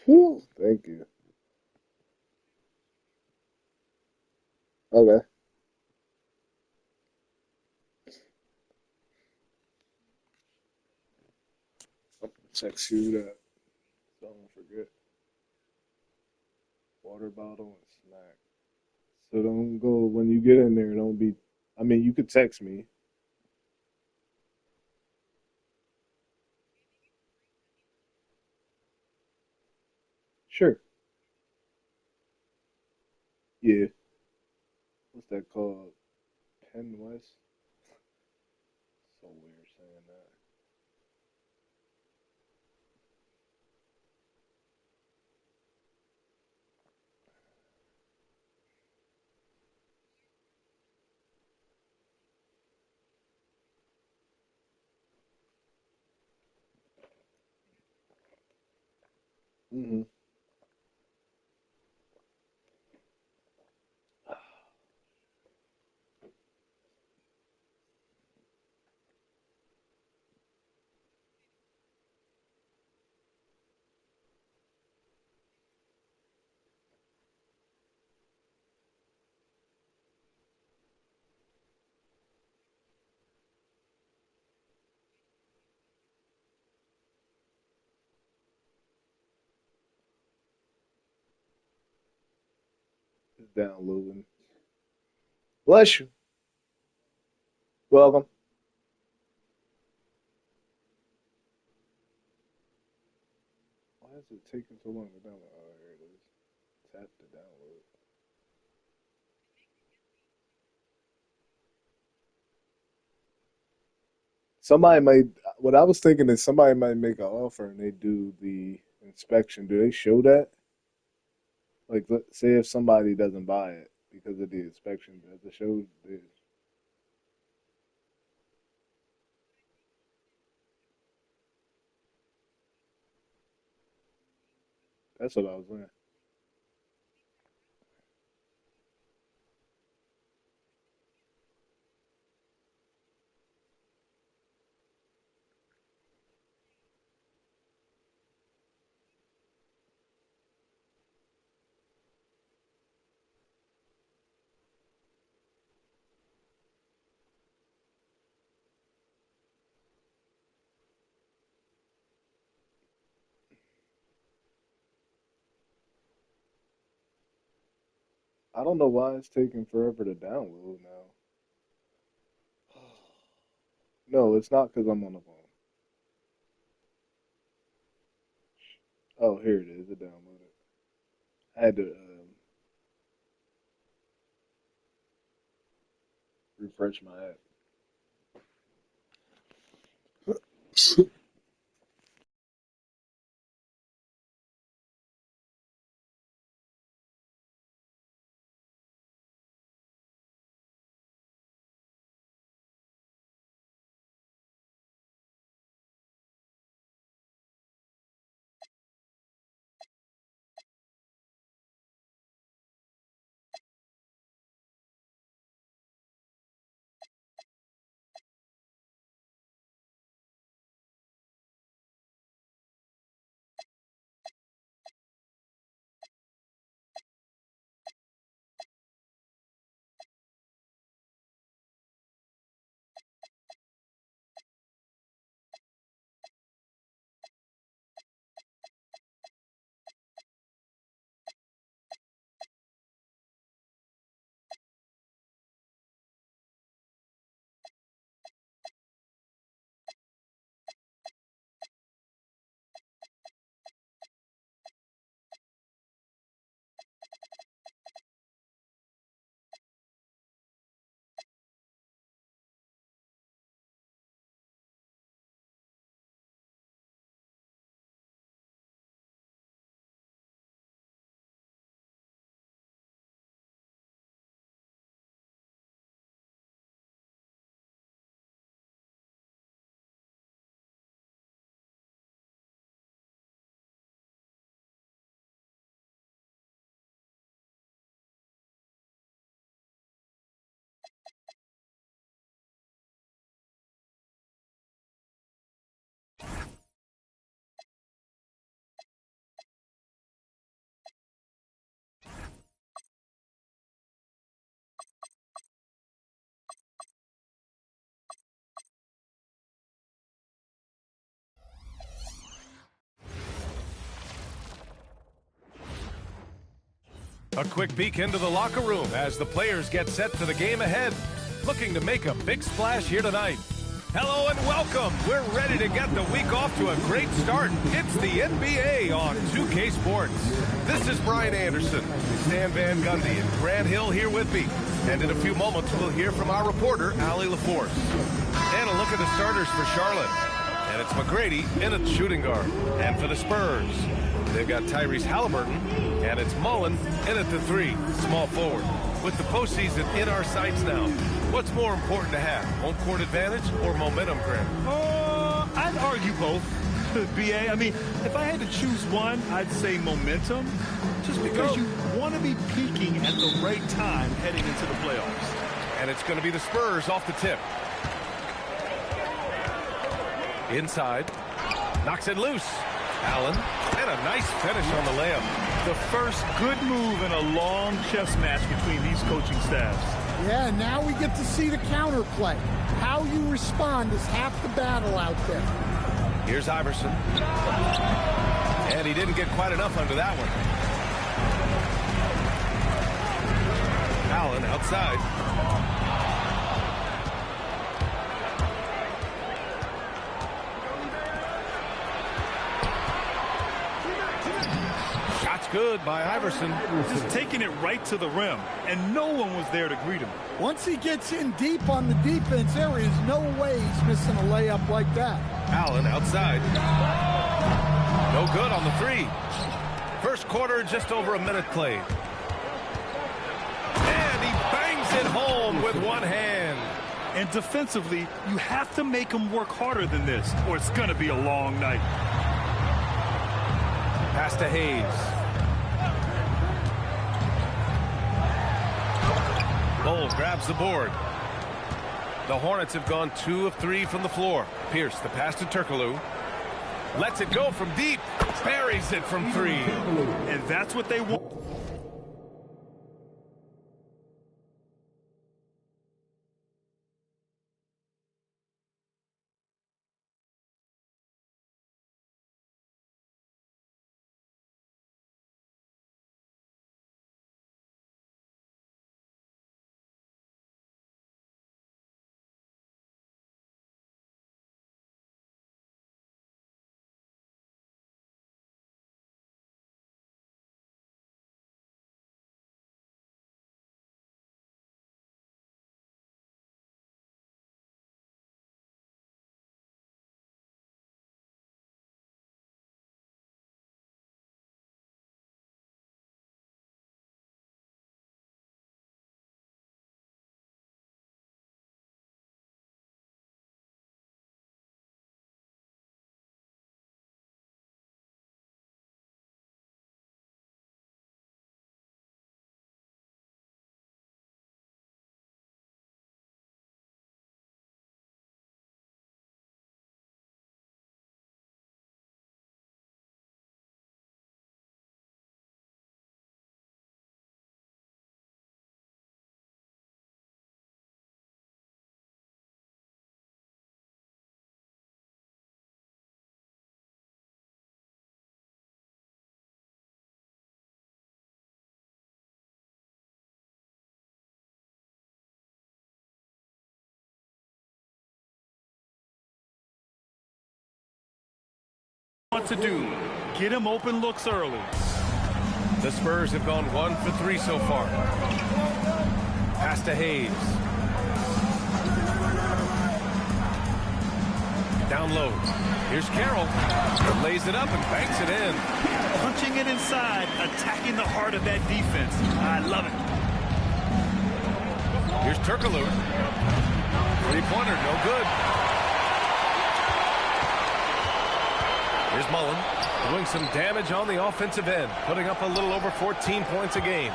Whew, thank you. Okay. Text you that. Don't forget. Water bottle and snack. So don't go when you get in there. Don't be. I mean, you could text me. Sure. Yeah. What's that called? Penn West. So weird saying that. Hmm. It's downloading. Bless you. Welcome. Why is it taking so long to download? Oh, here it is. Tap to download. Somebody might. What I was thinking is somebody might make an offer and they do the inspection. Do they show that? Like, say if somebody doesn't buy it because of the inspection, does it show? That's what I was saying. I don't know why it's taking forever to download now. No, it's not because I'm on the phone. Oh, here it is. It downloaded. I had to refresh my app. A quick peek into the locker room as the players get set for the game ahead. Looking to make a big splash here tonight. Hello and welcome. We're ready to get the week off to a great start. It's the NBA on 2K Sports. This is Brian Anderson, Stan Van Gundy, and Grant Hill here with me. And in a few moments, we'll hear from our reporter, Hali LaForce. And a look at the starters for Charlotte. And it's McGrady in at shooting guard. And for the Spurs, they've got Tyrese Halliburton, and it's Mullen in at the 3, small forward. With the postseason in our sights now, what's more important to have, home court advantage or momentum, Grant? I'd argue both, BA. I mean, if I had to choose one, I'd say momentum, just because you want to be peaking at the right time heading into the playoffs. And it's going to be the Spurs off the tip. Inside, knocks it loose. Allen, and a nice finish on the layup. The first good move in a long chess match between these coaching staffs. Yeah, now we get to see the counterplay. How you respond is half the battle out there. Here's Iverson. And he didn't get quite enough under that one. Allen outside. Good by Iverson. Just taking it right to the rim, and no one was there to greet him. Once he gets in deep on the defense, there is no way he's missing a layup like that. Allen outside. No good on the 3. First quarter, just over a minute played. And he bangs it home with one hand. And defensively, you have to make him work harder than this, or it's going to be a long night. Pass to Hayes. Bol grabs the board. The Hornets have gone 2 of 3 from the floor. Pierce, the pass to Turkoglu. Lets it go from deep. Buries it from 3. And that's what they want. Want to do, get him open looks early. The Spurs have gone 1 for 3 so far. Pass to Hayes. Down low. Here's Carroll. Lays it up and banks it in. Punching it inside, attacking the heart of that defense. I love it. Here's Turkoglu. 3-pointer, no good. Here's Mullen doing some damage on the offensive end, putting up a little over 14 points a game.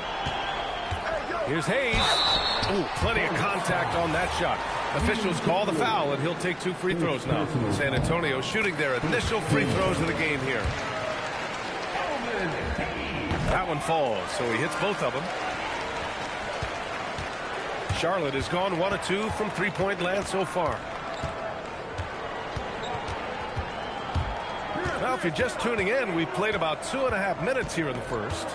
Here's Hayes. Ooh, plenty of contact on that shot. Officials call the foul, and he'll take 2 free throws now. San Antonio shooting their initial free throws of the game here. That one falls, so he hits both of them. Charlotte has gone 1 of 2 from three-point land so far. Now, if you're just tuning in, we've played about 2.5 minutes here in the first.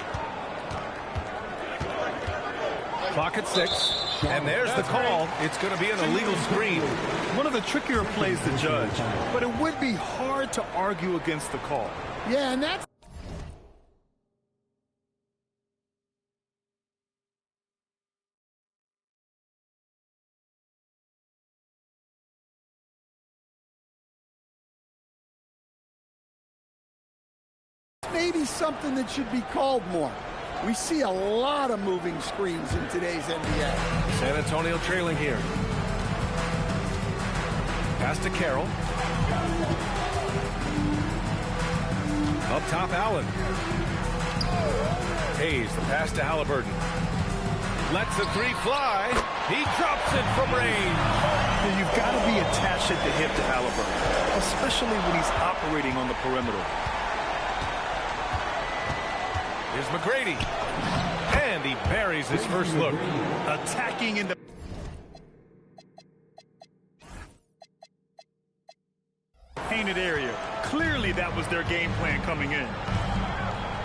Clock at 6. And there's the call. It's going to be an illegal screen. One of the trickier plays to judge, but it would be hard to argue against the call. Yeah, and that's maybe something that should be called more. We see a lot of moving screens in today's NBA. San Antonio trailing here. Pass to Carroll. Up top, Allen. Hayes, the pass to Halliburton. Lets the three fly. He drops it from range. You've got to be attached at the hip to Halliburton, especially when he's operating on the perimeter. Here's McGrady. And he buries his first look. Attacking in the painted area. Clearly that was their game plan coming in.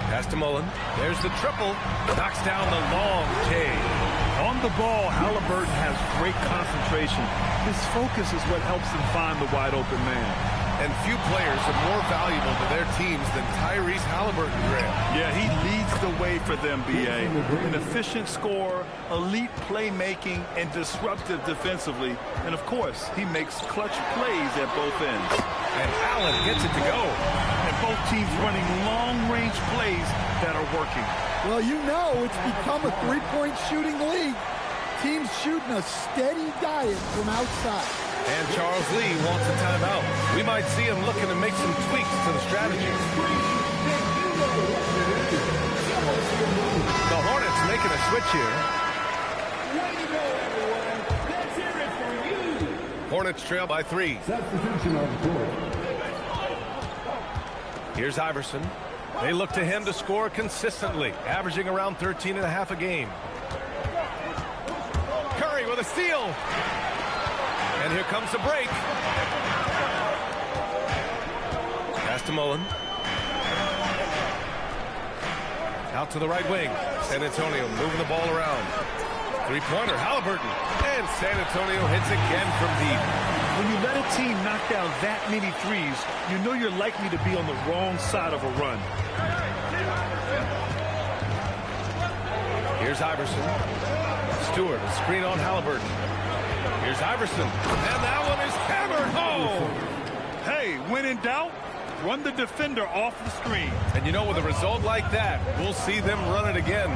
Pass to Mullen. There's the triple. Knocks down the long J. On the ball, Halliburton has great concentration. His focus is what helps him find the wide open man. And few players are more valuable to their teams than Tyrese Halliburton, Graham. Yeah, he leads the way for them, B.A. An efficient scorer, elite playmaking, and disruptive defensively. And, of course, he makes clutch plays at both ends. And Allen gets it to go. And both teams running long-range plays that are working. Well, you know it's become a three-point shooting league. Teams shooting a steady diet from outside. And Charles Lee wants a timeout. We might see him looking to make some tweaks to the strategy. The Hornets making a switch here. Hornets trail by 3. Here's Iverson. They look to him to score consistently, averaging around 13.5 a game. Curry with a steal. And here comes the break. Pass to Mullen. Out to the right wing. San Antonio moving the ball around. Three-pointer, Halliburton. And San Antonio hits again from deep. When you let a team knock down that many threes, you know you're likely to be on the wrong side of a run. Here's Iverson. Stewart, a screen on Halliburton. Here's Iverson, and that one is hammered home. Hey, when in doubt, run the defender off the screen. And you know, with a result like that, we'll see them run it again.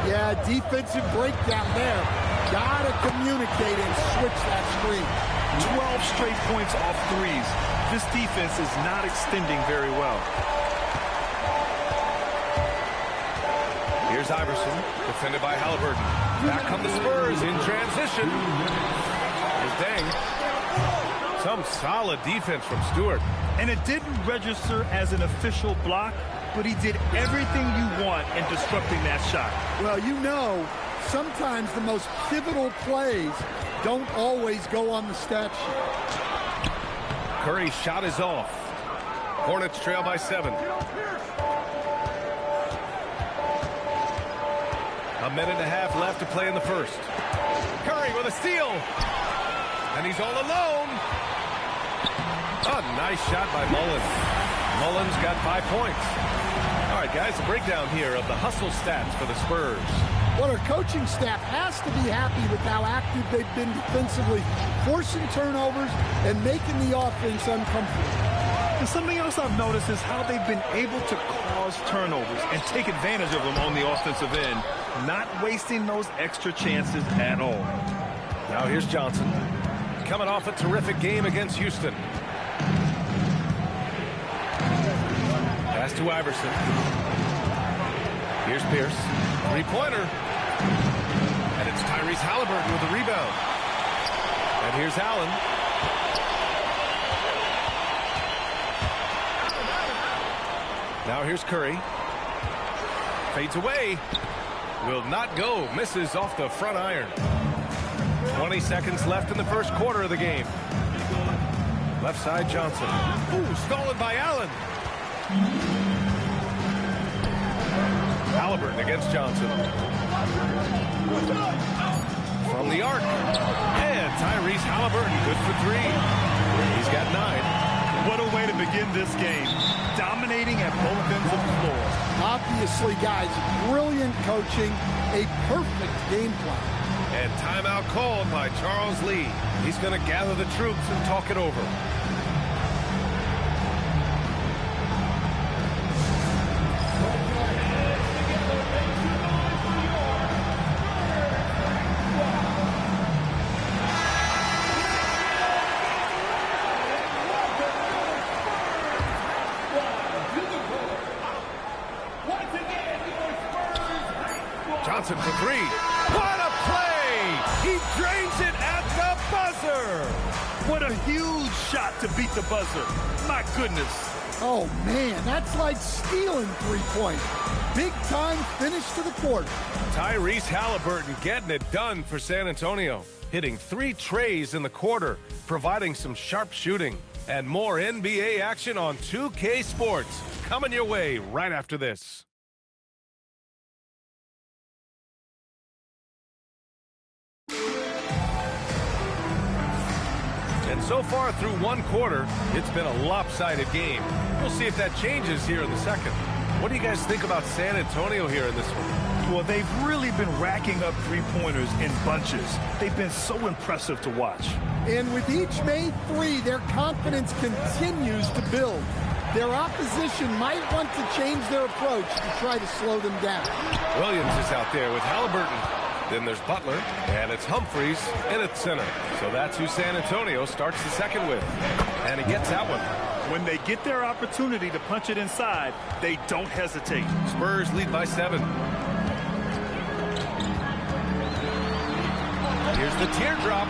Yeah, defensive breakdown there. Gotta communicate and switch that screen. 12 straight points off threes. This defense is not extending very well. Here's Iverson, defended by Halliburton. Back come the Spurs in transition. Here's Deng. Some solid defense from Stewart. And it didn't register as an official block, but he did everything you want in disrupting that shot. Well, you know, sometimes the most pivotal plays don't always go on the stat sheet. Curry's shot is off. Hornets trail by 7. A minute and a half left to play in the first. Curry with a steal. And he's all alone. A nice shot by Mullen. Mullen's got 5 points. All right, guys, a breakdown here of the hustle stats for the Spurs. Well, our coaching staff has to be happy with how active they've been defensively, forcing turnovers and making the offense uncomfortable. And something else I've noticed is how they've been able to cause turnovers and take advantage of them on the offensive end, not wasting those extra chances at all. Now here's Johnson, coming off a terrific game against Houston. Pass to Iverson. Here's Pierce. Three-pointer. And it's Tyrese Halliburton with the rebound. And here's Allen. Now here's Curry. Fades away. Will not go. Misses off the front iron. 20 seconds left in the first quarter of the game. Left side, Johnson. Ooh, stolen by Allen. Halliburton against Johnson. From the arc. And Tyrese Halliburton, good for 3. He's got 9. What a way to begin this game. Dominating at both ends of the floor. Obviously, guys, brilliant coaching, a perfect game plan. And timeout called by Charles Lee. He's going to gather the troops and talk it over. Johnson for 3. What a play! He drains it at the buzzer! What a huge shot to beat the buzzer. My goodness. Oh, man, that's like stealing 3 points. Big time finish to the quarter. Tyrese Halliburton getting it done for San Antonio. Hitting 3 trays in the quarter, providing some sharp shooting. And more NBA action on 2K Sports. Coming your way right after this. And so far through 1 quarter, it's been a lopsided game. We'll see if that changes here in the second. What do you guys think about San Antonio here in this one? Well, they've really been racking up 3-pointers in bunches. They've been so impressive to watch. And with each made 3, their confidence continues to build. Their opposition might want to change their approach to try to slow them down. Williams is out there with Halliburton. Then there's Butler, and it's Humphries in at center. So that's who San Antonio starts the second with. And he gets that one. When they get their opportunity to punch it inside, they don't hesitate. Spurs lead by 7. Here's the teardrop.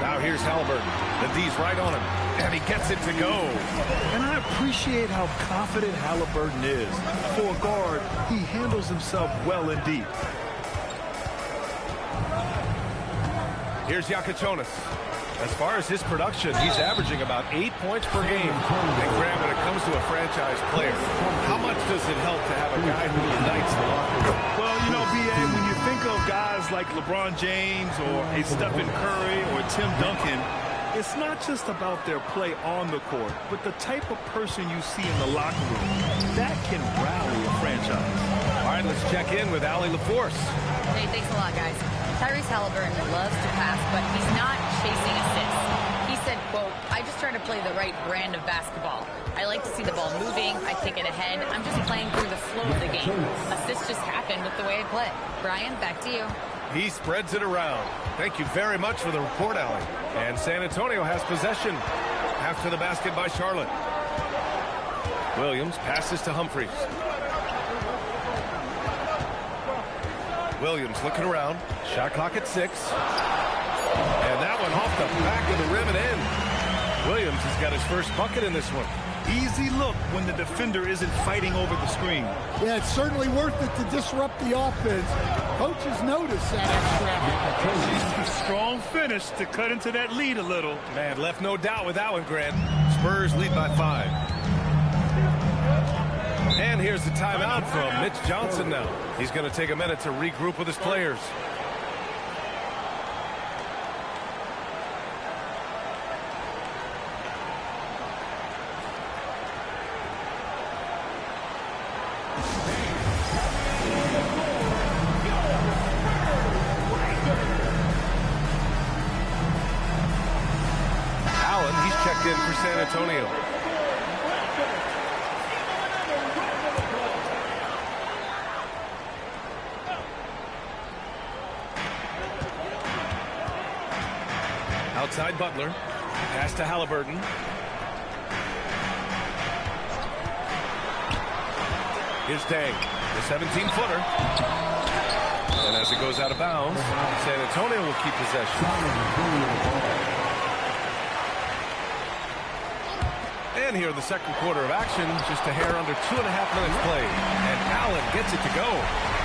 Now here's Halliburton. The D's right on him. And he gets it to go. And I appreciate how confident Halliburton is. For a guard, he handles himself well and deep. Here's Yakichonis. As far as his production, he's averaging about 8 points per game. And Graham, when it comes to a franchise player, how much does it help to have a guy who unites the locker room? Well, you know, B.A., when you think of guys like LeBron James or a Stephen Curry or Tim Duncan, it's not just about their play on the court, but the type of person you see in the locker room. That can rally a franchise. All right, let's check in with Allie LaForce. Hey, thanks a lot, guys. Tyrese Halliburton loves to pass, but he's not chasing assists. He said, quote, I just try to play the right brand of basketball. I like to see the ball moving. I take it ahead. I'm just playing through the flow of the game. Assists just happen with the way I play. Brian, back to you. He spreads it around. Thank you very much for the report, Allie. And San Antonio has possession after the basket by Charlotte. Williams passes to Humphries. Williams looking around. Shot clock at 6. And that one off the back of the rim and in. Williams has got his first bucket in this one. Easy look when the defender isn't fighting over the screen. Yeah, it's certainly worth it to disrupt the offense. Coaches notice that extra. A strong finish to cut into that lead a little. Man, left no doubt with that one, Grant. Spurs lead by 5. And here's the timeout from Mitch Johnson now. He's going to take a minute to regroup with his players. Allen, he's checked in for San Antonio. Outside Butler. Pass to Halliburton. Here's Dang, the 17-footer. And as it goes out of bounds, San Antonio will keep possession. And here in the second quarter of action, just a hair under 2.5 minutes played. And Allen gets it to go.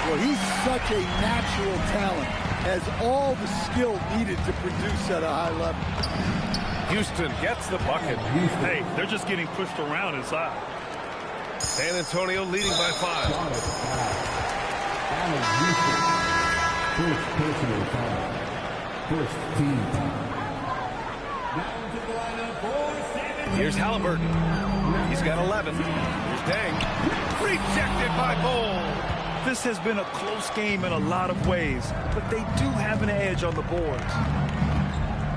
Well, he's such a natural talent. Has all the skill needed to produce at a high level. Houston gets the bucket. Hey, they're just getting pushed around inside. San Antonio leading by 5. First personal foul. First team foul. Down to the lineup for San Antonio. Here's Halliburton. He's got 11. Here's Dang. Rejected by Bull. This has been a close game in a lot of ways, but they do have an edge on the boards.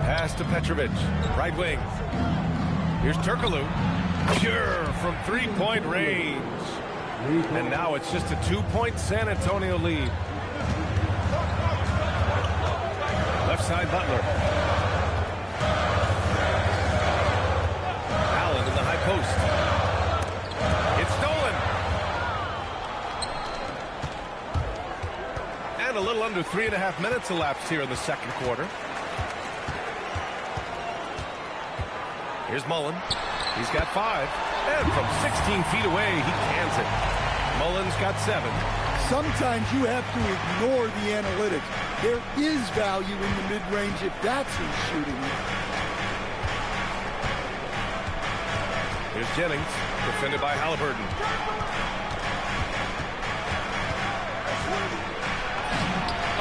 Pass to Petrovic. Right wing. Here's Turkoglu. Pure from three-point range. And now it's just a 2-point San Antonio lead. Left side, Butler. Allen in the high post. It's stolen. And a little under 3.5 minutes elapsed here in the second quarter. Here's Mullen. He's got 5. And from 16 feet away, he cans it. Mullen's got 7. Sometimes you have to ignore the analytics. There is value in the mid-range if that's who's shooting it. Here's Jennings, defended by Halliburton.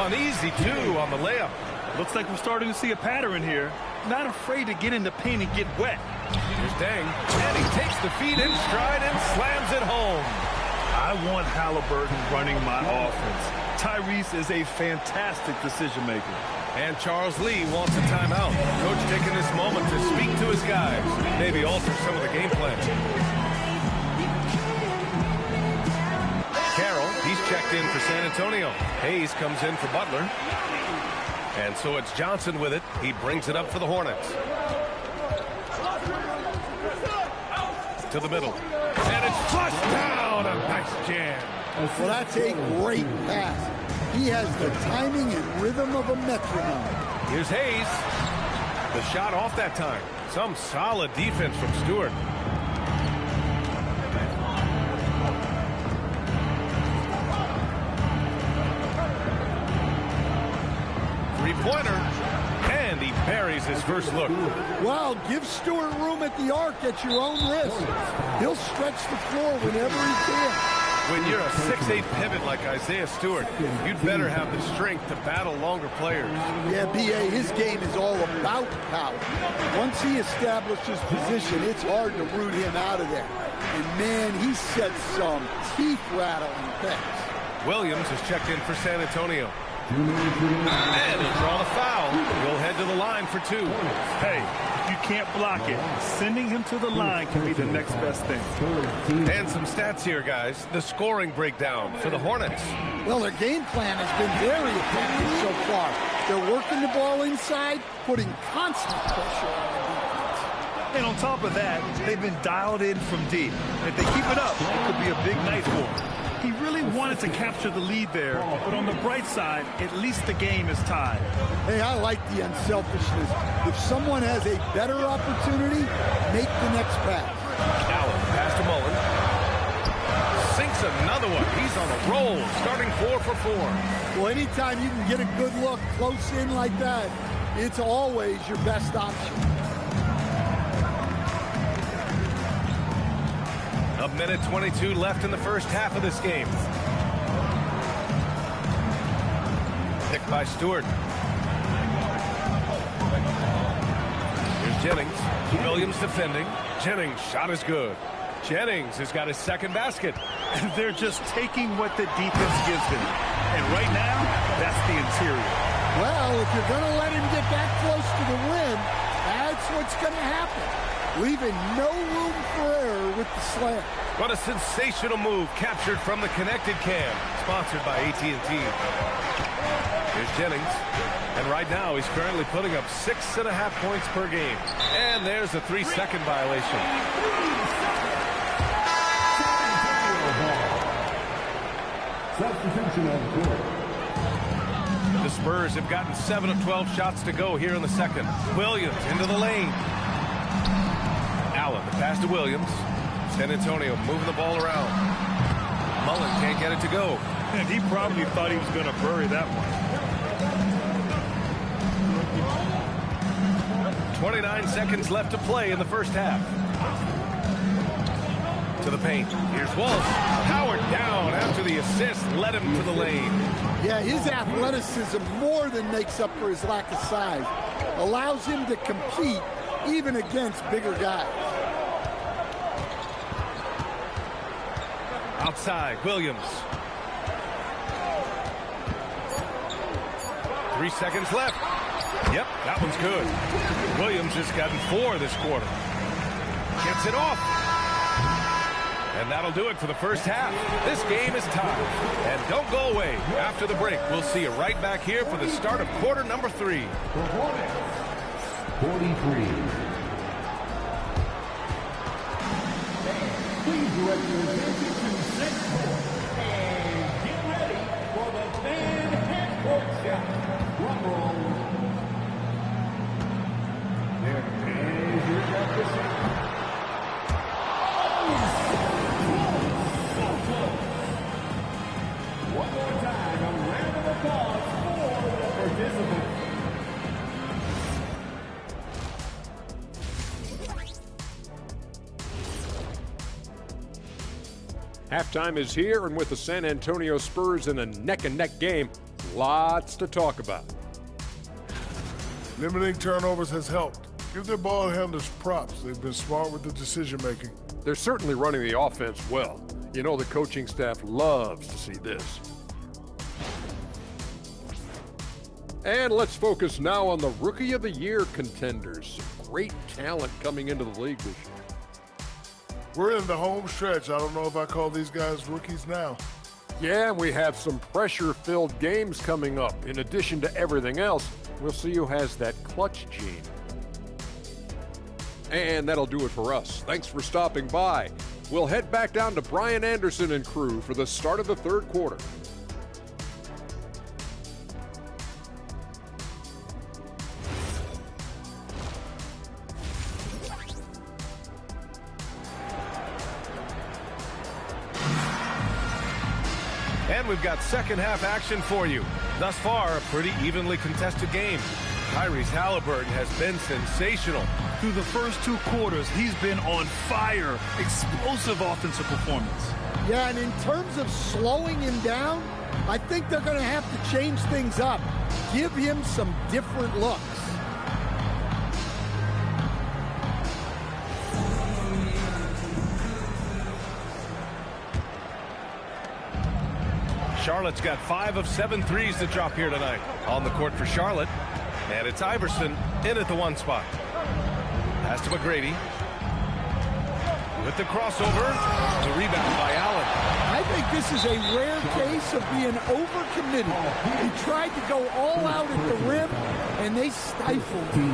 An easy 2 on the layup. Looks like we're starting to see a pattern here. Not afraid to get in the paint and get wet. Here's Dang, and he takes the feet in stride and slams it home. I want Halliburton running my offense. Tyrese is a fantastic decision maker. And Charles Lee wants a timeout. Coach taking this moment to speak to his guys. Maybe alter some of the game plan. Carroll, he's checked in for San Antonio. Hayes comes in for Butler. And so it's Johnson with it. He brings it up for the Hornets. To the middle. And it's flushed down. A nice jam. Well, that's a great pass. He has the timing and rhythm of a metronome. Here's Hayes. The shot off that time. Some solid defense from Stewart. Three-pointer. And he buries his first look. Wow, give Stewart room at the arc at your own risk. He'll stretch the floor whenever he can. When you're a 6'8" pivot like Isaiah Stewart, you'd better have the strength to battle longer players. Yeah, B.A., his game is all about power. Once he establishes position, it's hard to root him out of there. And, man, he sets some teeth-rattling things. Williams is checked in for San Antonio. And he'll draw the foul. We'll head to the line for 2. Hey, if you can't block it, sending him to the line can be the next best thing. And some stats here, guys. The scoring breakdown for the Hornets. Well, their game plan has been very effective so far. They're working the ball inside, putting constant pressure on the defense. And on top of that, they've been dialed in from deep. If they keep it up, it could be a big night for them. He really wanted to capture the lead there, but on the bright side, at least the game is tied. Hey, I like the unselfishness. If someone has a better opportunity, make the next pass. Allen, pass to Mullen. Sinks another one. He's on a roll, starting 4 for 4. Well, anytime you can get a good look close in like that, it's always your best option. A minute 22 left in the first half of this game. Picked by Stewart. Here's Jennings. Williams defending. Jennings' shot is good. Jennings has got his second basket. And they're just taking what the defense gives them. And right now, that's the interior. Well, if you're going to let him get that close to the rim, that's what's going to happen. Leaving no room for error with the slam. What a sensational move captured from the connected cam, sponsored by AT&T. Here's Jennings, and right now he's currently putting up 6.5 points per game. And there's a 3-second violation. Substitution on the court. The Spurs have gotten 7 of 12 shots to go here in the second. Williams into the lane. Allen, the pass to Williams. San Antonio moving the ball around. Mullen can't get it to go. And he probably thought he was going to bury that one. 29 seconds left to play in the first half. To the paint. Here's Wolf. Powered down after the assist led him to the lane. Yeah, his athleticism more than makes up for his lack of size. Allows him to compete even against bigger guys. Outside, Williams. 3 seconds left. Yep, that one's good. Williams has gotten 4 this quarter. Gets it off. And that'll do it for the first half. This game is tied. And don't go away. After the break, we'll see you right back here for the start of quarter number 3. For Hornets, 43. Please direct your attention to set court and get ready for the fan half-court shot. Drum roll. There is your representative. One more time, a round of applause for the participants. Halftime is here, and with the San Antonio Spurs in a neck-and-neck game, lots to talk about. Limiting turnovers has helped. Give their ball handlers props. They've been smart with the decision-making. They're certainly running the offense well. You know the coaching staff loves to see this. And let's focus now on the Rookie of the Year contenders. Great talent coming into the league this year. We're in the home stretch. I don't know if I call these guys rookies now. Yeah, we have some pressure-filled games coming up. In addition to everything else, we'll see who has that clutch gene. And that'll do it for us. Thanks for stopping by. We'll head back down to Brian Anderson and crew for the start of the third quarter. And we've got second half action for you. Thus far, a pretty evenly contested game. Tyrese Halliburton has been sensational. Through the first 2 quarters, he's been on fire. Explosive offensive performance. Yeah, and in terms of slowing him down, I think they're going to have to change things up. Give him some different looks. Charlotte's got 5 of 7 threes to drop here tonight. On the court for Charlotte, and it's Iverson in at the 1 spot. Pass to McGrady. With the crossover, the rebound by Allen. I think this is a rare case of being overcommitted. He tried to go all out at the rim, and they stifled him.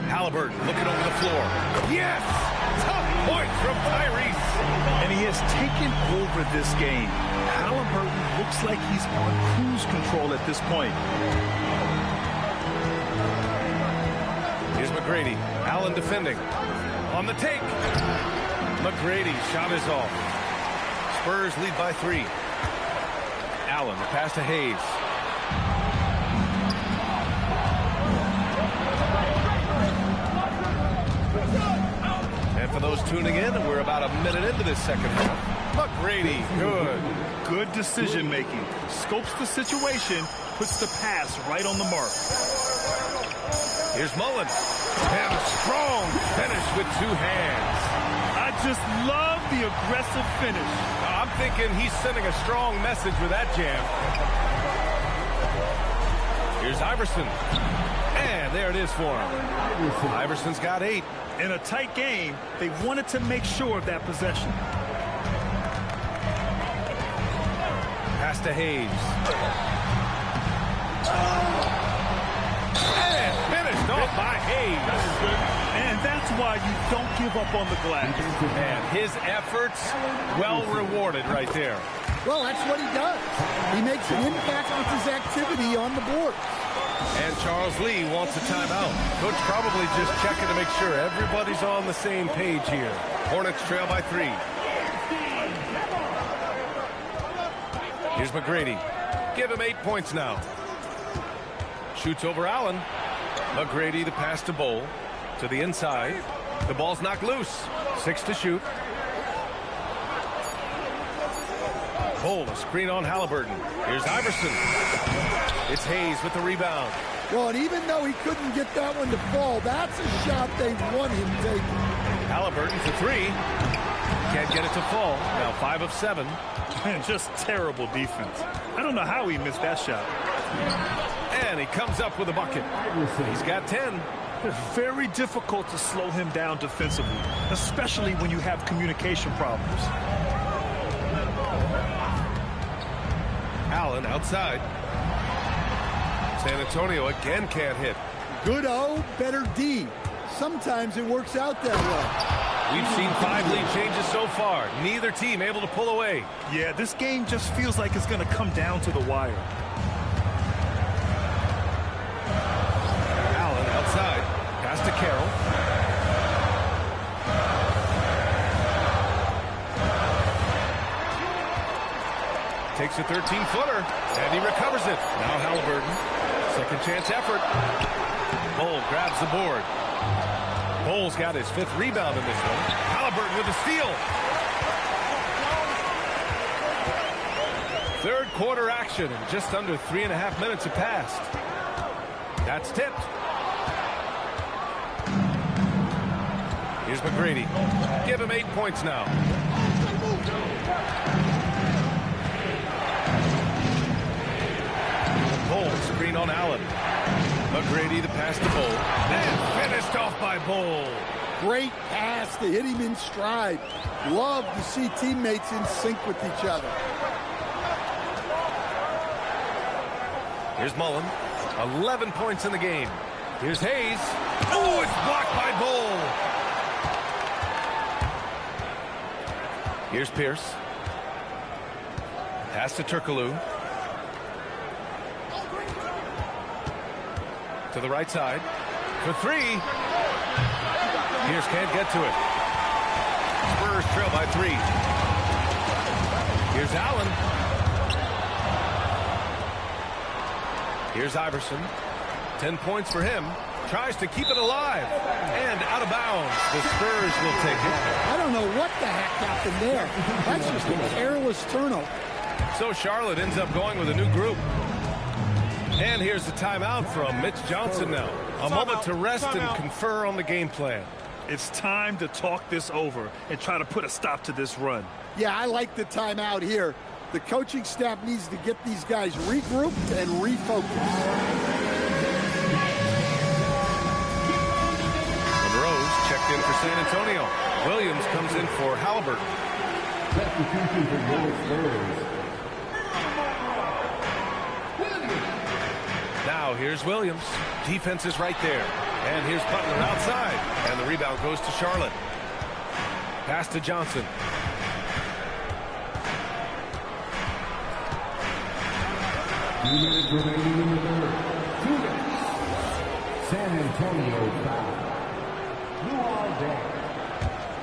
Halliburton looking over the floor. Yes! Tough point from Tyrese. And he has taken over this game. Halliburton looks like he's on cruise control at this point. Here's McGrady. Allen defending. On the take. McGrady shot is off. Spurs lead by 3. Allen, the pass to Hayes. And for those tuning in, we're about a minute into this second half. McGrady, good. Good decision making. Scopes the situation, puts the pass right on the mark. Here's Mullen. And a strong finish with 2 hands. I just love the aggressive finish. I'm thinking he's sending a strong message with that jam. Here's Iverson. And there it is for him. Iverson's got 8. In a tight game, they wanted to make sure of that possession. Pass to Hayes. And finished off by Hayes. And that's why you don't give up on the glass. And his efforts well rewarded right there. Well, that's what he does. He makes an impact with his activity on the board. And Charles Lee wants a timeout. Coach probably just checking to make sure everybody's on the same page here. Hornets trail by 3. Here's McGrady. Give him 8 points now. Shoots over Allen. McGrady the pass to Bowl. To the inside. The ball's knocked loose. 6 to shoot. Ball, a screen on Halliburton. Here's Iverson. It's Hayes with the rebound. Well, and even though he couldn't get that one to fall, that's a shot they want him taking. Halliburton for 3. Can't get it to fall. Now 5 of 7. And just terrible defense. I don't know how he missed that shot. And he comes up with a bucket. He's got 10. It's very difficult to slow him down defensively, especially when you have communication problems. Allen outside. San Antonio again can't hit. Good O, better D. Sometimes it works out that way. We've seen 5 lead changes so far. Neither team able to pull away. Yeah, this game just feels like it's going to come down to the wire. Allen outside. Pass to Carroll. Takes a 13-footer, and he recovers it. Now Halliburton. Second chance effort. Bull grabs the board. Bull's got his 5th rebound in this one. Halliburton with a steal. Third quarter action, and just under 3.5 minutes have passed. That's tipped. Here's McGrady. Give him 8 points now. Bull, screen on Allen. McGrady the pass to Bull. And finished off by Bull. Great pass to hit him in stride. Love to see teammates in sync with each other. Here's Mullen. 11 points in the game. Here's Hayes. Oh, it's blocked by Bull. Here's Pierce. Pass to Turkoglu. To the right side. For 3. Pierce can't get to it. Spurs trail by 3. Here's Allen. Here's Iverson. 10 points for him. Tries to keep it alive. And out of bounds. The Spurs will take it. I don't know what the heck happened there. That's just a careless turnover. So Charlotte ends up going with a new group. And here's the timeout from Mitch Johnson now. A moment to rest and confer on the game plan. It's time to talk this over and try to put a stop to this run. Yeah, I like the timeout here. The coaching staff needs to get these guys regrouped and refocused. Monroe's checked in for San Antonio. Williams comes in for Halliburton. Now here's Williams. Defense is right there. And here's Butler outside. And the rebound goes to Charlotte. Pass to Johnson. San Antonio foul. You are down.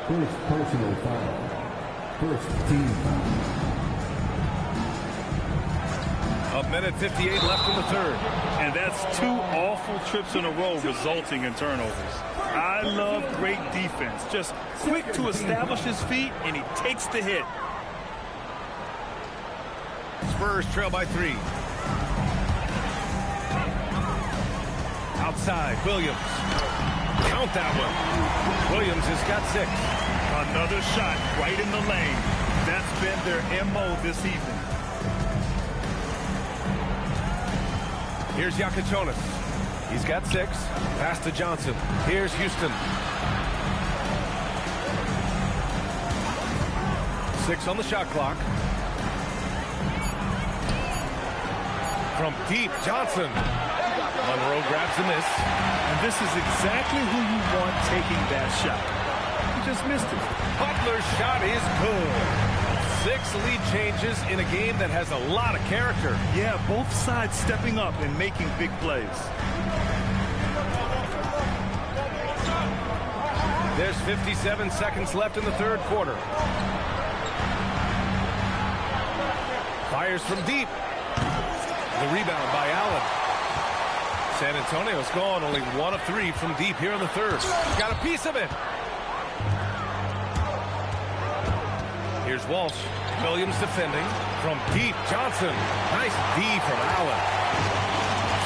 First personal foul. First team foul. A minute 58 left in the third. And that's 2 awful trips in a row resulting in turnovers. I love great defense. Just quick to establish his feet, and he takes the hit. Spurs trail by 3. Outside, Williams. Count that one. Williams has got 6. Another shot right in the lane. That's been their MO this evening. Here's Yakichonis. He's got 6. Pass to Johnson. Here's Houston. 6 on the shot clock. From deep, Johnson. Monroe grabs the miss. And this is exactly who you want taking that shot. He just missed it. Butler's shot is good. 6 lead changes in a game that has a lot of character. Yeah, both sides stepping up and making big plays. There's 57 seconds left in the third quarter. Fires from deep. The rebound by Allen. San Antonio's gone only 1 of 3 from deep here in the third. Got a piece of it. Here's Walsh. Williams defending. From deep, Johnson. Nice D from Allen.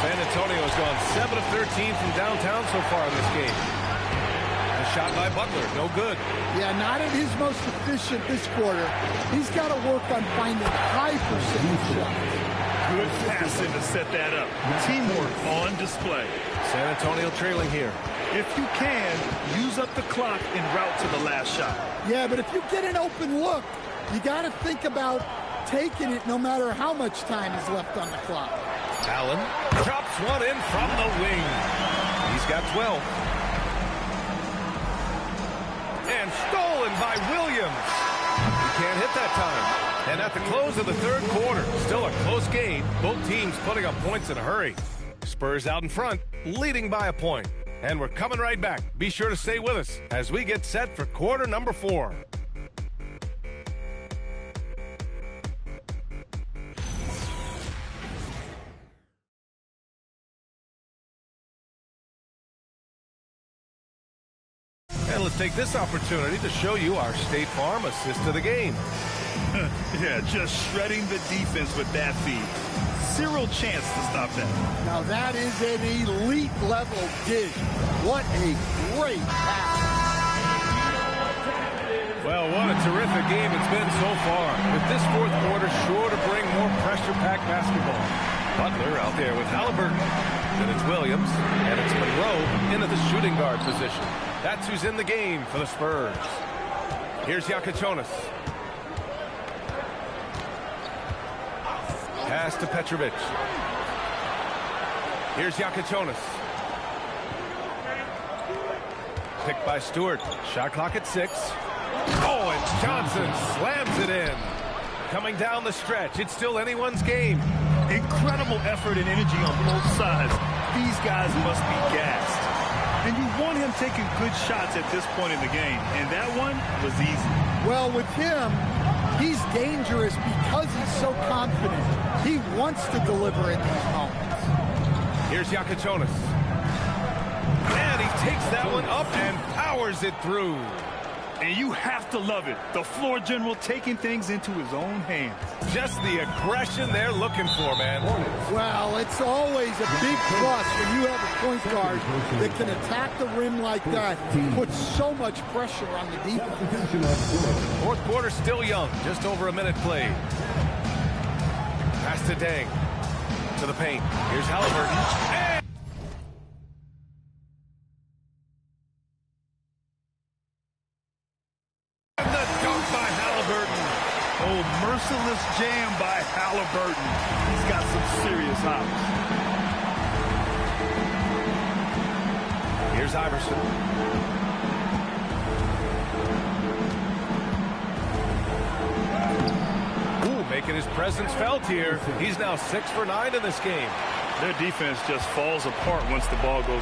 San Antonio's gone 7 of 13 from downtown so far in this game. A shot by Butler, no good. Yeah, not at his most efficient this quarter. He's got to work on finding high percentage shots. Good passing to set that up. Teamwork on display. San Antonio trailing here. If you can, use up the clock en route to the last shot. Yeah, but if you get an open look, you got to think about taking it no matter how much time is left on the clock. Allen drops one in from the wing. He's got 12. And stolen by Williams. He can't hit that time. And at the close of the third quarter, still a close game. Both teams putting up points in a hurry. Spurs out in front, leading by a point. And we're coming right back. Be sure to stay with us as we get set for quarter number 4. And let's take this opportunity to show you our State Farm assist of the game. Yeah, just shredding the defense with that feed. Zero chance to stop that. Now that is an elite level dig. What a great pass. Well, what a terrific game it's been so far. With this fourth quarter sure to bring more pressure-packed basketball. Butler out there with Halliburton. Then it's Williams, and it's Monroe into the shooting guard position. That's who's in the game for the Spurs. Here's Yakuchonis. Pass to Petrovic. Here's Yakuchonis. Picked by Stewart. Shot clock at 6. Oh, and Johnson slams it in. Coming down the stretch. It's still anyone's game. Incredible effort and energy on both sides. These guys must be gassed. And you want him taking good shots at this point in the game. And that one was easy. Well, with him, he's dangerous because he's so confident. He wants to deliver in these moments. Here's Yakuchonis. And he takes that one up and powers it through. And you have to love it. The floor general taking things into his own hands. Just the aggression they're looking for, man. Well, it's always a big plus when you have a point guard that can attack the rim like that, put so much pressure on the defense. Fourth quarter still young, just over a minute played. Pass to Dang. To the paint. Here's Halliburton. And the dunk by Halliburton. Oh, merciless jam by Halliburton. He's got some serious hops. Here's Iverson. Ooh, making his presence felt here. He's now 6 for 9 in this game. Their defense just falls apart once the ball goes.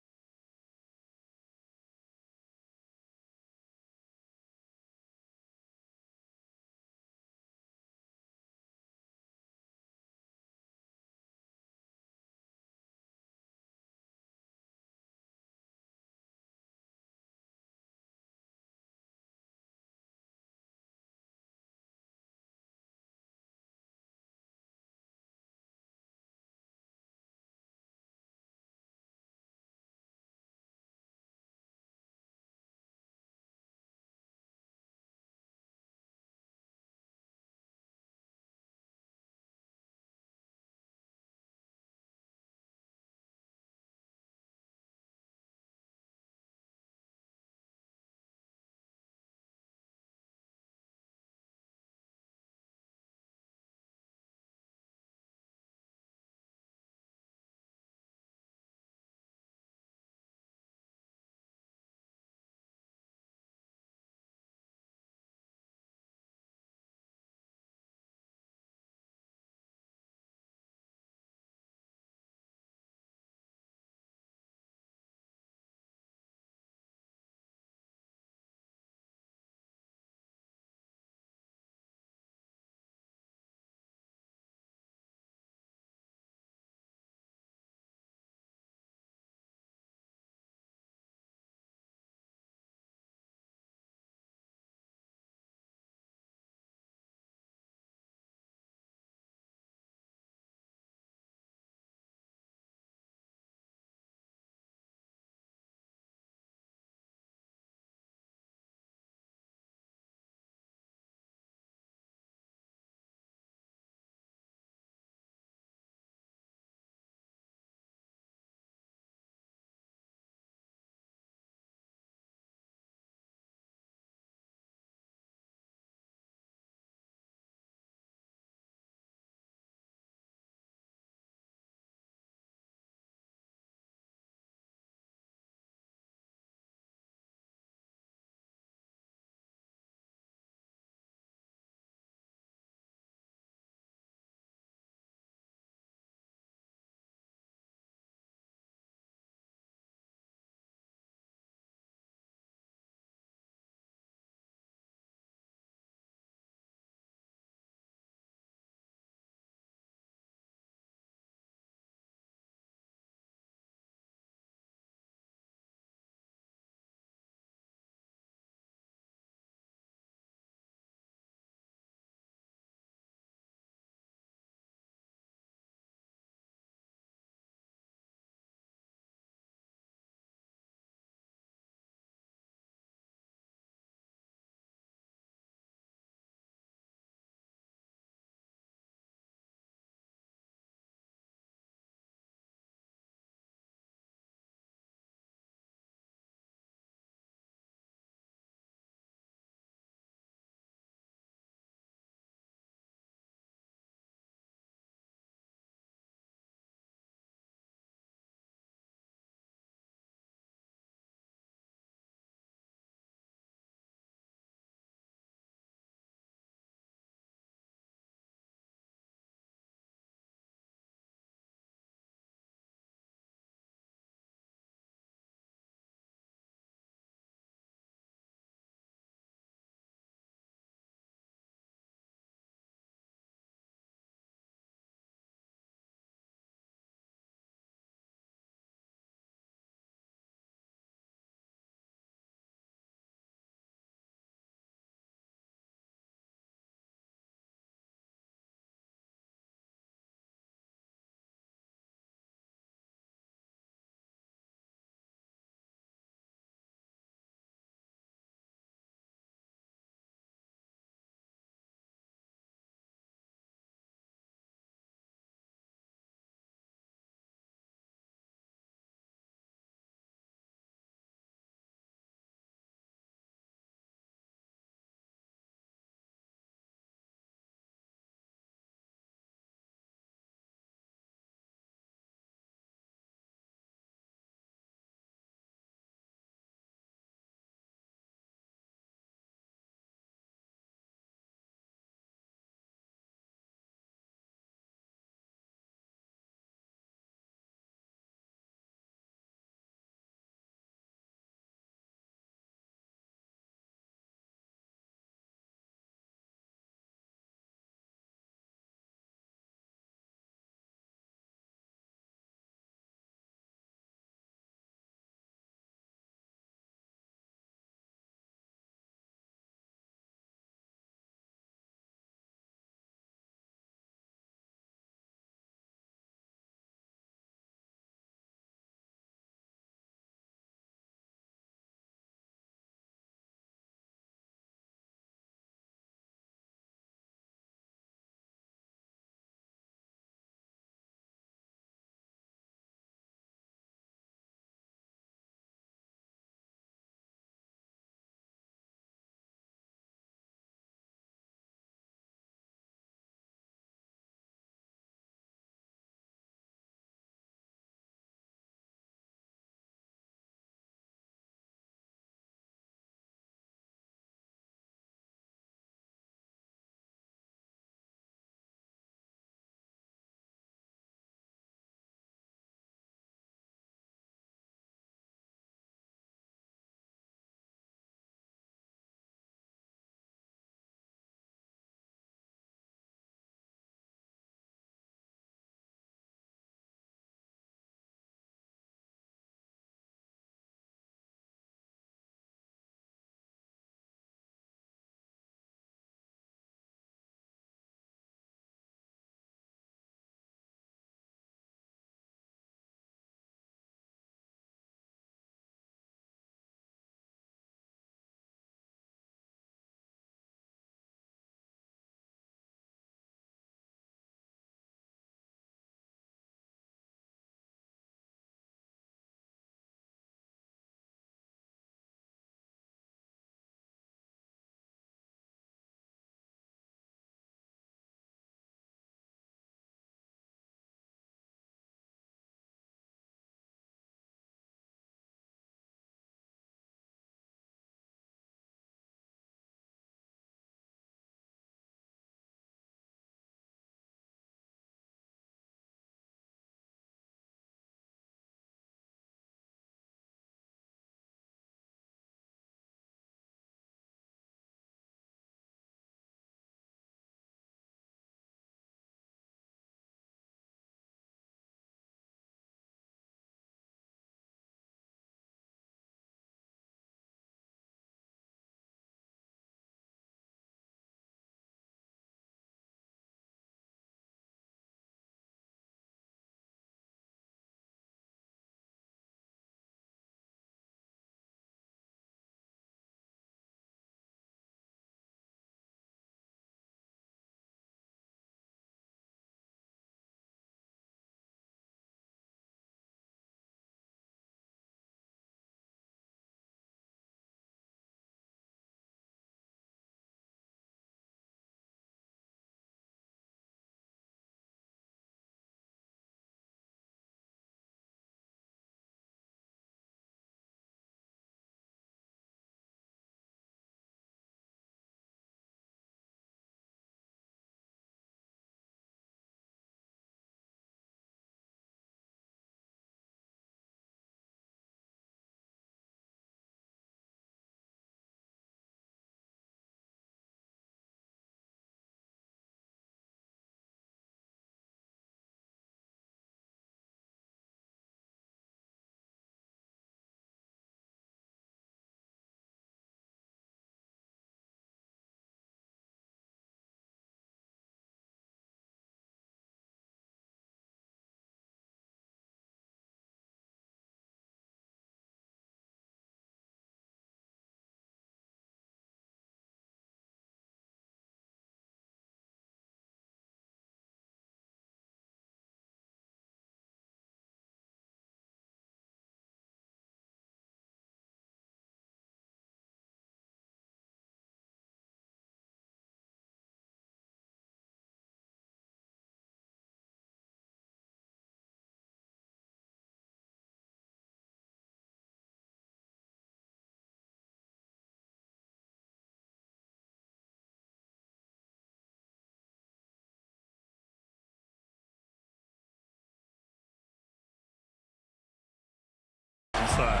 side.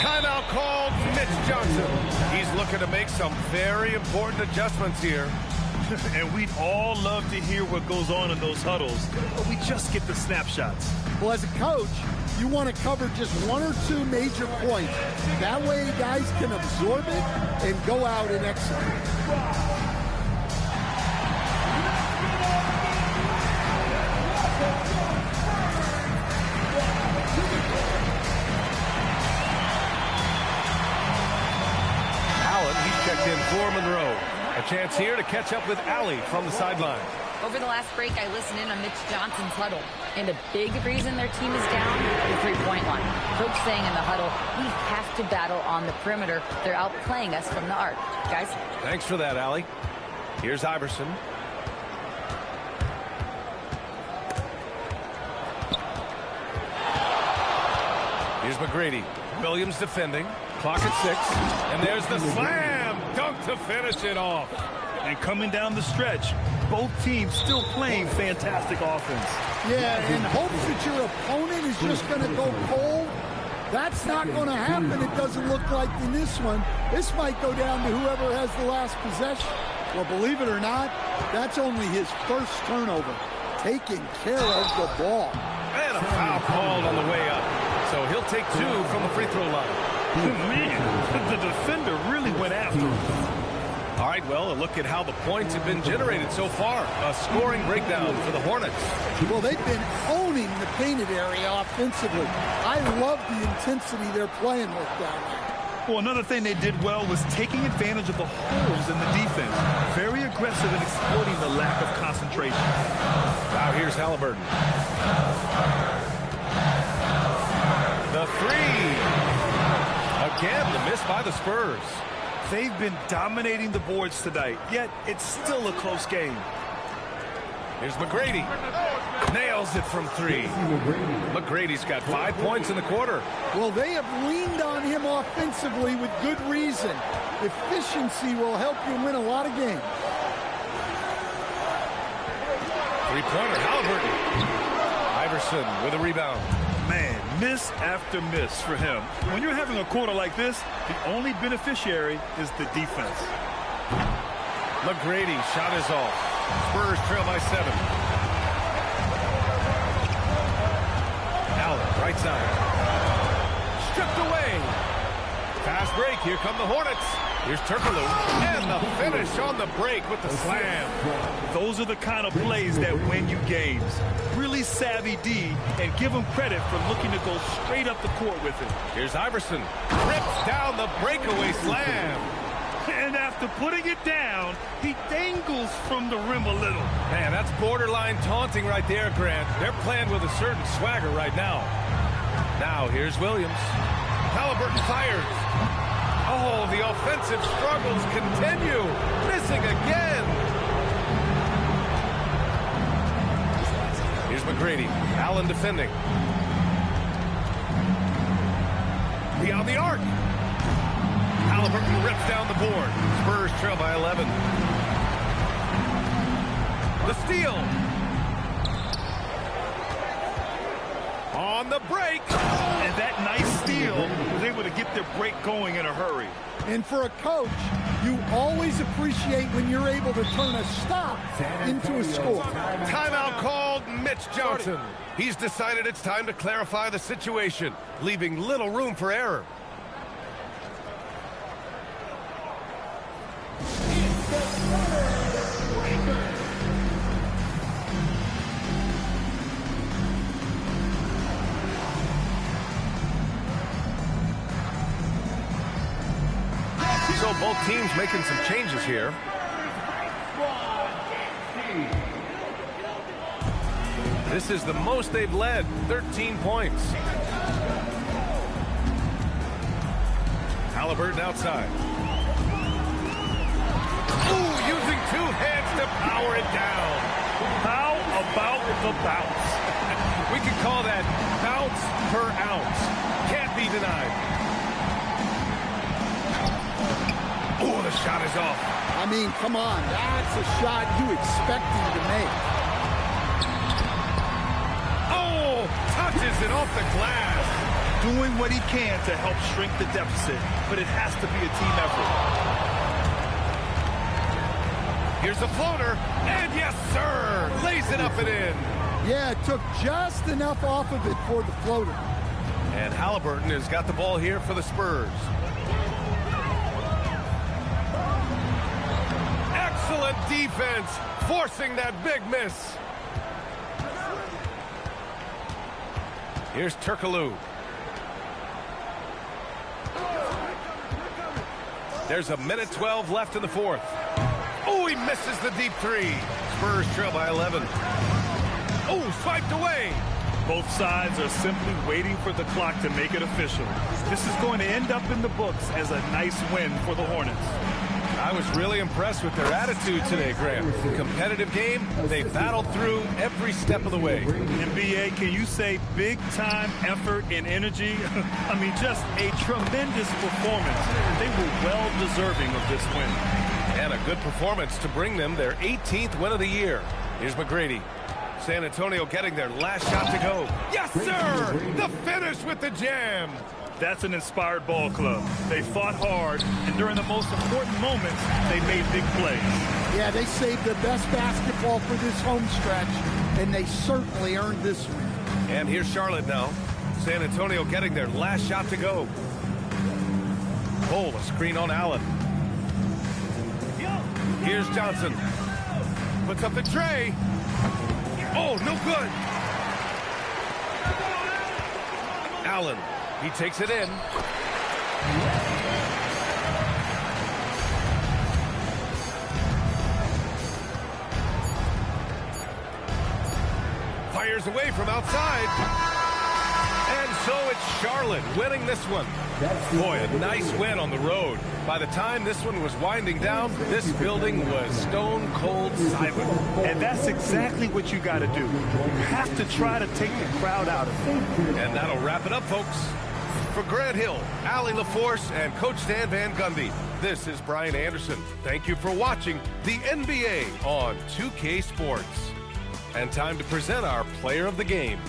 Timeout called. Mitch Johnson. He's looking to make some very important adjustments here. And we'd all love to hear what goes on in those huddles, but we just get the snapshots. Well, as a coach, you want to cover just one or two major points. That way guys can absorb it and go out and execute. Allen, he's checked in for Monroe. A chance here to catch up with Hali from the sideline. Over the last break, I listened in on Mitch Johnson's huddle. And a big reason their team is down, the three-point line. Coach saying in the huddle, we have to battle on the perimeter. They're outplaying us from the arc. Guys? Thanks for that, Hali. Here's Iverson. Here's McGrady. Williams defending. Clock at 6. And there's the slam dunk to finish it off. And coming down the stretch, both teams still playing fantastic offense. Yeah, in hopes that your opponent is just going to go cold. That's not going to happen. It doesn't look like in this one. This might go down to whoever has the last possession. Well, believe it or not, that's only his first turnover. Taking care of the ball. And a foul called on the way up. So he'll take 2 from the free throw line. Man, the defender really went after him. All right, well, a look at how the points have been generated so far. A scoring breakdown for the Hornets. Well, they've been owning the painted area offensively. I love the intensity they're playing with down there. Well, another thing they did well was taking advantage of the holes in the defense. Very aggressive in exploiting the lack of concentration. Now here's Halliburton. The 3. Again, the miss by the Spurs. They've been dominating the boards tonight, yet it's still a close game. Here's McGrady. Nails it from 3. McGrady's got 5 points in the quarter. Well, they have leaned on him offensively with good reason. Efficiency will help you win a lot of games. Three-pointer, Halliburton. Iverson with a rebound. Man, miss after miss for him. When you're having a quarter like this, the only beneficiary is the defense. McGrady shot is off. Spurs trail by 7. Allen, right side. Stripped away. Fast break. Here come the Hornets. Here's Turkoglu. And the finish on the break with the slam. Those are the kind of plays that win you games. Really savvy D, and give him credit for looking to go straight up the court with it. Here's Iverson. Rips down the breakaway slam. And after putting it down, he dangles from the rim a little. Man, that's borderline taunting right there, Grant. They're playing with a certain swagger right now. Now, here's Williams. Halliburton fires. Oh, the offensive struggles continue. Missing again. Here's McGrady. Allen defending. Beyond the arc. Halliburton rips down the board. Spurs trail by 11. The steal. On the break. And that nice steal was able to get their break going in a hurry. And for a coach, you always appreciate when you're able to turn a stop into a score. Timeout called. Mitch Johnson. He's decided it's time to clarify the situation, leaving little room for error. So both teams making some changes here. This is the most they've led, 13 points. Halliburton outside. Ooh, using 2 hands to power it down. How about the bounce? We can call that bounce per ounce. Can't be denied. Oh, the shot is off. I mean, come on. That's a shot you expect him to make. Oh, touches it off the glass. doing what he can to help shrink the deficit, but it has to be a team effort. Here's the floater, and yes, sir, lays it up and in. Yeah, it took just enough off of it for the floater. And Halliburton has got the ball here for the Spurs. Excellent defense, forcing that big miss. Here's Turkoglu. There's a minute 12 left in the fourth. Oh, he misses the deep three. Spurs trail by 11. Oh, swiped away. Both sides are simply waiting for the clock to make it official. This is going to end up in the books as a nice win for the Hornets. I was really impressed with their attitude today, Graham. Competitive game, they battled through every step of the way. NBA, can you say big-time effort and energy? I mean, just a tremendous performance. They were well-deserving of this win. And a good performance to bring them their 18th win of the year. Here's McGrady. San Antonio getting their last shot to go. Yes, sir! The finish with the jam. That's an inspired ball club. They fought hard, and during the most important moments, they made big plays. Yeah, they saved the best basketball for this home stretch, and they certainly earned this one. And here's Charlotte now. San Antonio getting their last shot to go. Oh, a screen on Allen. Here's Johnson. Puts up the tray. Oh, no good. Allen, he takes it in. Fires away from outside. And so it's Charlotte winning this one. Boy, a nice win on the road. By the time this one was winding down, this building was stone cold silent. And that's exactly what you got to do. You have to try to take the crowd out of it. And that'll wrap it up, folks. For Grant Hill, Allie LaForce, and Coach Dan Van Gundy, this is Brian Anderson. Thank you for watching the NBA on 2K Sports. And time to present our player of the game.